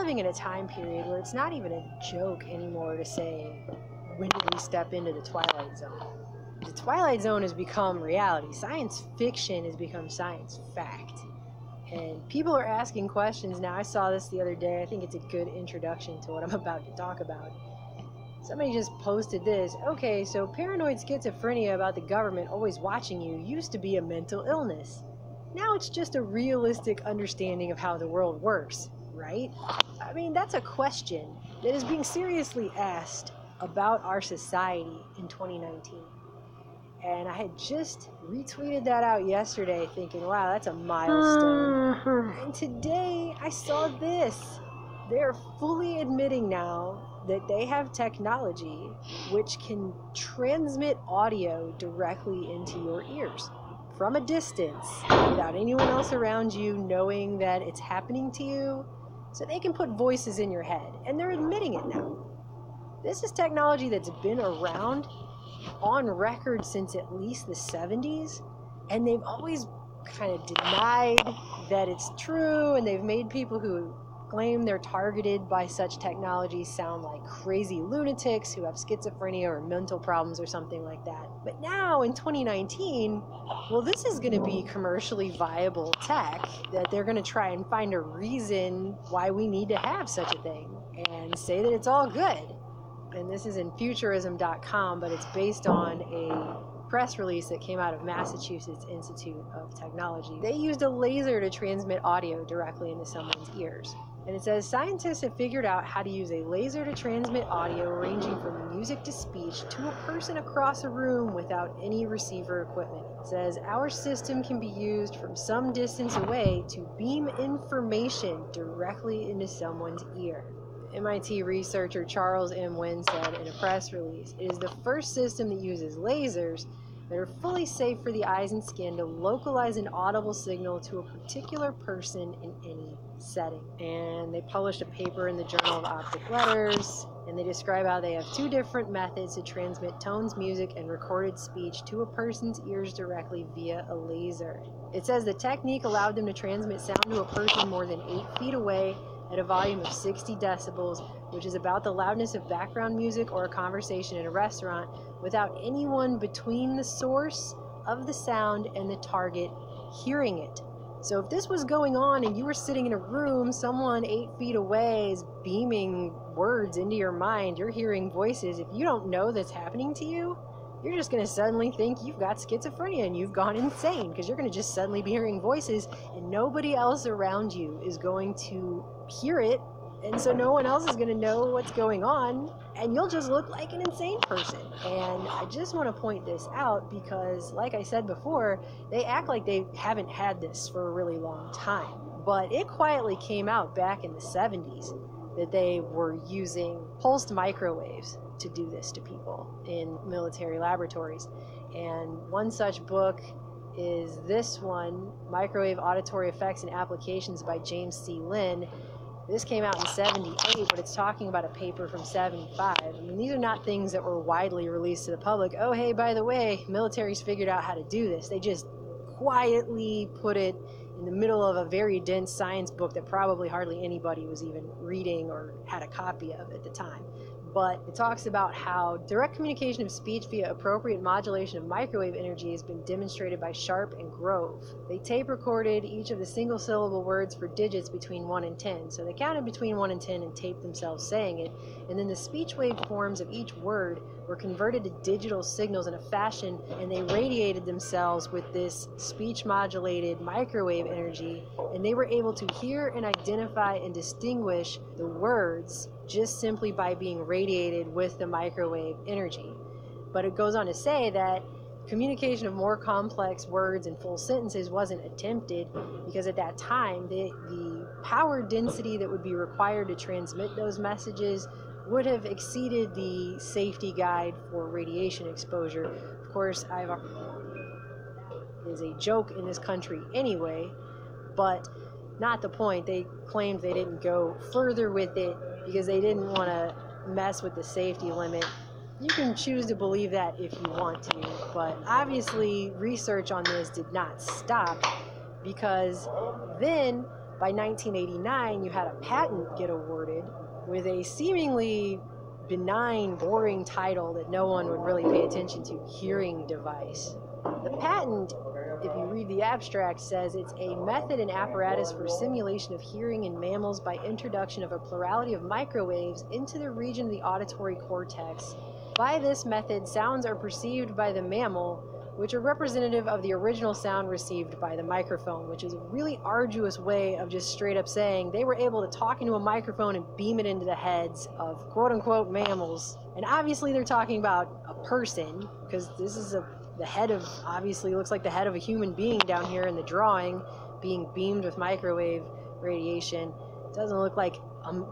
living in a time period where it's not even a joke anymore to say, when did we step into the Twilight Zone? The Twilight Zone has become reality. Science fiction has become science fact. And people are asking questions now. I saw this the other day. I think it's a good introduction to what I'm about to talk about. Somebody just posted this. Okay, so paranoid schizophrenia about the government always watching you used to be a mental illness. Now it's just a realistic understanding of how the world works, right? I mean, that's a question that is being seriously asked about our society in 2019. And I had just retweeted that out yesterday thinking, wow, that's a milestone. And today I saw this. They're fully admitting now that they have technology which can transmit audio directly into your ears from a distance without anyone else around you knowing that it's happening to you. So they can put voices in your head, and they're admitting it now. This is technology that's been around on record since at least the 70s, and they've always kind of denied that it's true, and they've made people who claim they're targeted by such technology sound like crazy lunatics who have schizophrenia or mental problems or something like that. But now in 2019, well, this is going to be commercially viable tech that they're going to try and find a reason why we need to have such a thing and say that it's all good. And this is in futurism.com, but it's based on a press release that came out of Massachusetts Institute of Technology. They used a laser to transmit audio directly into someone's ears. And it says, scientists have figured out how to use a laser to transmit audio ranging from music to speech to a person across a room without any receiver equipment. It says, our system can be used from some distance away to beam information directly into someone's ear. MIT researcher Charles M. Wynn said in a press release, it is the first system that uses lasers that are fully safe for the eyes and skin to localize an audible signal to a particular person in any setting. And they published a paper in the Journal of Optic Letters, and they describe how they have two different methods to transmit tones, music, and recorded speech to a person's ears directly via a laser. It says the technique allowed them to transmit sound to a person more than 8 feet away at a volume of 60 decibels, which is about the loudness of background music or a conversation in a restaurant, without anyone between the source of the sound and the target hearing it. So if this was going on and you were sitting in a room, someone 8 feet away is beaming words into your mind, you're hearing voices, if you don't know that's happening to you, you're just going to suddenly think you've got schizophrenia and you've gone insane, because you're going to just suddenly be hearing voices and nobody else around you is going to hear it, and so no one else is going to know what's going on, and you'll just look like an insane person. And I just want to point this out because, like I said before, they act like they haven't had this for a really long time, but it quietly came out back in the 70s that they were using pulsed microwaves to do this to people in military laboratories. And one such book is this one, Microwave Auditory Effects and Applications by James C. Lynn. This came out in 78, but it's talking about a paper from 75. I mean, these are not things that were widely released to the public. Oh, hey, by the way, military's figured out how to do this. They just quietly put it in the middle of a very dense science book that probably hardly anybody was even reading or had a copy of at the time. But it talks about how direct communication of speech via appropriate modulation of microwave energy has been demonstrated by Sharp and Grove. They tape recorded each of the single syllable words for digits between 1 and 10. So they counted between 1 and 10 and taped themselves saying it. And then the speech wave forms of each word were converted to digital signals in a fashion, and they radiated themselves with this speech modulated microwave energy, and they were able to hear and identify and distinguish the words just simply by being radiated with the microwave energy. But it goes on to say that communication of more complex words and full sentences wasn't attempted because at that time the power density that would be required to transmit those messages would have exceeded the safety guide for radiation exposure. Of course, is a joke in this country anyway, but not the point. They claimed they didn't go further with it because they didn't want to mess with the safety limit. You can choose to believe that if you want to, but obviously research on this did not stop, because then by 1989, you had a patent get awarded with a seemingly benign, boring title that no one would really pay attention to, hearing device. The patent, if you read the abstract, says it's a method and apparatus for simulation of hearing in mammals by introduction of a plurality of microwaves into the region of the auditory cortex. By this method, sounds are perceived by the mammal, which are representative of the original sound received by the microphone, which is a really arduous way of just straight up saying they were able to talk into a microphone and beam it into the heads of quote-unquote mammals. And obviously they're talking about a person, because this is the head of, obviously looks like the head of a human being down here in the drawing, being beamed with microwave radiation. It doesn't look like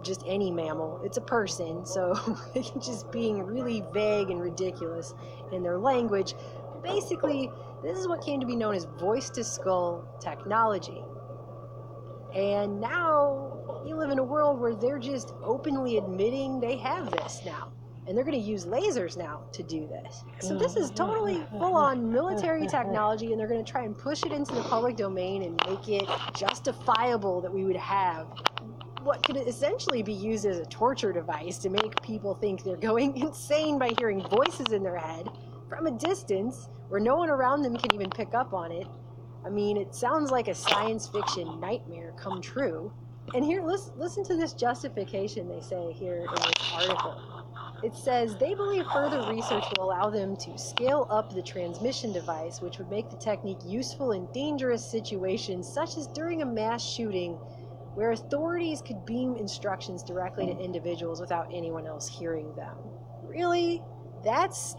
just any mammal. It's a person, so they're just being really vague and ridiculous in their language. Basically, this is what came to be known as voice-to-skull technology. And now you live in a world where they're just openly admitting they have this now. And they're going to use lasers now to do this. So this is totally full-on military technology, and they're going to try and push it into the public domain and make it justifiable that we would have what could essentially be used as a torture device to make people think they're going insane by hearing voices in their head from a distance where no one around them can even pick up on it. I mean, it sounds like a science fiction nightmare come true. And here, listen to this justification they say here in this article. It says they believe further research will allow them to scale up the transmission device, which would make the technique useful in dangerous situations, such as during a mass shooting, where authorities could beam instructions directly to individuals without anyone else hearing them. Really? That's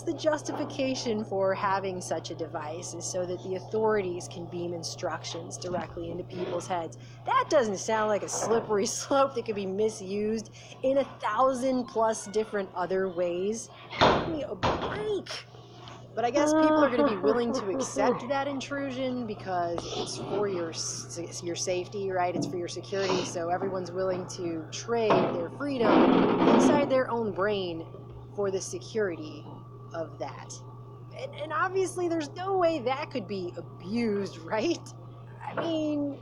the justification for having such a device, is so that the authorities can beam instructions directly into people's heads. That doesn't sound like a slippery slope that could be misused in 1,000+ different other ways. Give me a break. But I guess people are going to be willing to accept that intrusion because it's for your safety, right? It's for your security, so everyone's willing to trade their freedom inside their own brain for the security of that. And obviously there's no way that could be abused, right? I mean,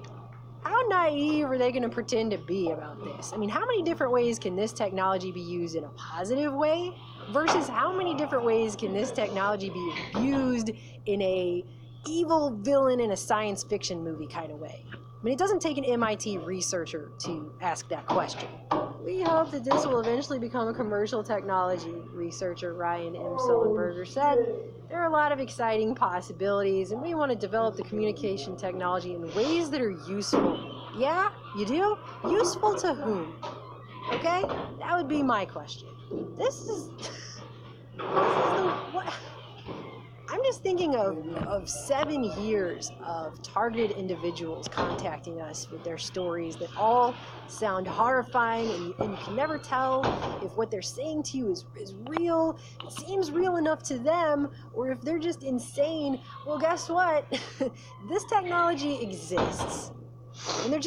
how naive are they going to pretend to be about this? I mean, how many different ways can this technology be used in a positive way versus how many different ways can this technology be abused in a evil villain in a science fiction movie kind of way? I mean, it doesn't take an MIT researcher to ask that question. We hope that this will eventually become a commercial technology, researcher Ryan M. Sullenberger said. There are a lot of exciting possibilities, and we want to develop the communication technology in ways that are useful. Yeah, you do? Useful to whom? Okay? That would be my question. This is what? I'm just thinking of 7 years of targeted individuals contacting us with their stories that all sound horrifying, and you can never tell if what they're saying to you is real, it seems real enough to them, or if they're just insane. Well, guess what? This technology exists. And they're just